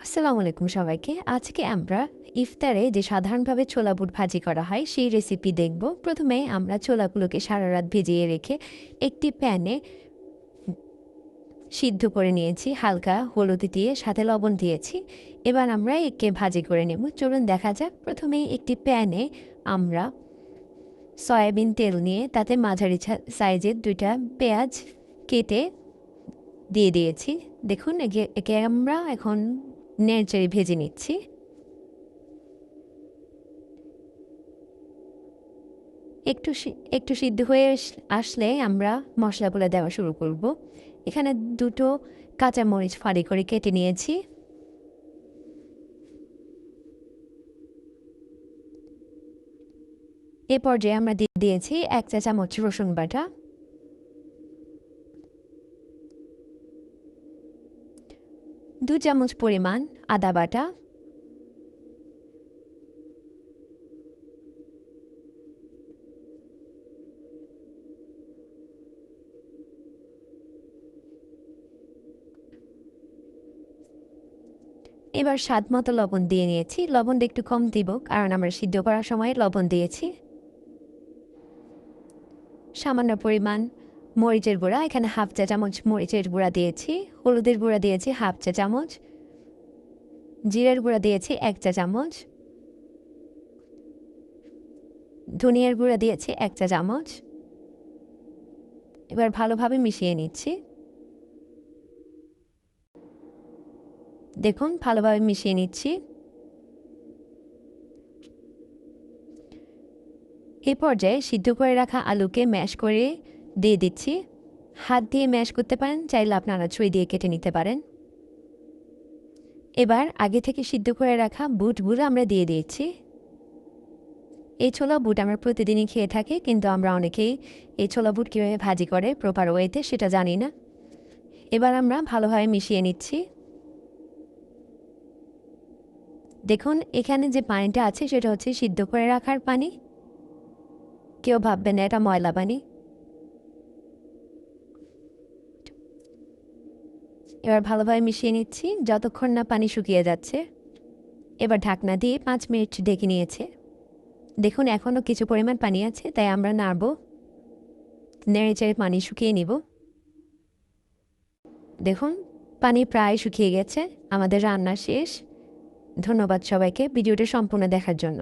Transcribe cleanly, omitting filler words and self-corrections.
আসসালামু আলাইকুম সবাইকে। আজকে আমরা ইফতারে যে সাধারণভাবে ছোলা বুট ভাজি করা হয় সেই রেসিপি দেখব। প্রথমে আমরা ছোলাগুলোকে সারা রাত ভিজিয়ে রেখে একটি প্যানে সিদ্ধ করে নিয়েছি, হালকা হলুদ দিয়ে সাথে লবণ দিয়েছি। এবার আমরা একে ভাজি করে নেব। চলুন দেখা যাক। প্রথমেই একটি প্যানে আমরা সয়াবিন তেল নিয়ে তাতে মাঝারি সাইজের ২টা পেঁয়াজ কেটে দিয়ে দিয়েছি। দেখুন একে আমরা এখন নেড়েচেড়ে ভেজে নিচ্ছি। একটু সিদ্ধ হয়ে আসলে আমরা মশলাগুলো দেওয়া শুরু করব। এখানে ২টো কাঁচামরিচ ফালি করে কেটে নিয়েছি। এ পর্যায়ে আমরা দিয়ে দিয়েছি ১ চা চামচ রসুন বাটা, ২ চামচ পরিমাণ আদা বাটা, এবার স্বাদ মতো লবণ দিয়ে নিয়েছি। লবণটা একটু কম দিব কারণ আমরা সিদ্ধ করার সময় লবণ দিয়েছি। সামান্য পরিমাণ মরিচের গুঁড়া, এখানে ১/২ চা চামচ মরিচের গুঁড়া দিয়েছি। হলুদের গুঁড়া দিয়েছি ১/২ চা চামচ, জিরের গুঁড়া দিয়েছি ১ চা চামচ, ধনিয়ার গুঁড়া দিয়েছি ১ চা চামচ। এবার ভালোভাবে মিশিয়ে নিচ্ছি। দেখুন ভালোভাবে মিশিয়ে নিচ্ছি। এই পর্যায়ে সিদ্ধ করে রাখা আলুকে ম্যাশ করে দিয়ে দিচ্ছি। হাত দিয়ে ম্যাশ করতে পারেন, চাইলে আপনারা ছুরি দিয়ে কেটে নিতে পারেন। এবার আগে থেকে সিদ্ধ করে রাখা বুটগুলো আমরা দিয়ে দিয়েছি। এই ছোলা বুট আমরা প্রতিদিনই খেয়ে থাকি, কিন্তু আমরা অনেকেই এই ছোলা বুট কীভাবে ভাজি করে প্রপার ওয়েতে সেটা জানি না। এবার আমরা ভালোভাবে মিশিয়ে নিচ্ছি। দেখুন এখানে যে পানিটা আছে সেটা হচ্ছে সিদ্ধ করে রাখার পানি। কেউ ভাববেন না এটা ময়লা পানি। এবার ভালোভাবে মিশিয়ে নিচ্ছি যতক্ষণ না পানি শুকিয়ে যাচ্ছে। এবার ঢাকনা দিয়ে ৫ মিনিট ঢেকে নিয়েছে। দেখুন এখনও কিছু পরিমাণ পানি আছে, তাই আমরা নাড়ব, নেড়েচেড়ে পানি শুকিয়ে নিব। দেখুন পানি প্রায় শুকিয়ে গেছে। আমাদের রান্না শেষ। ধন্যবাদ সবাইকে ভিডিওটি সম্পূর্ণ দেখার জন্য।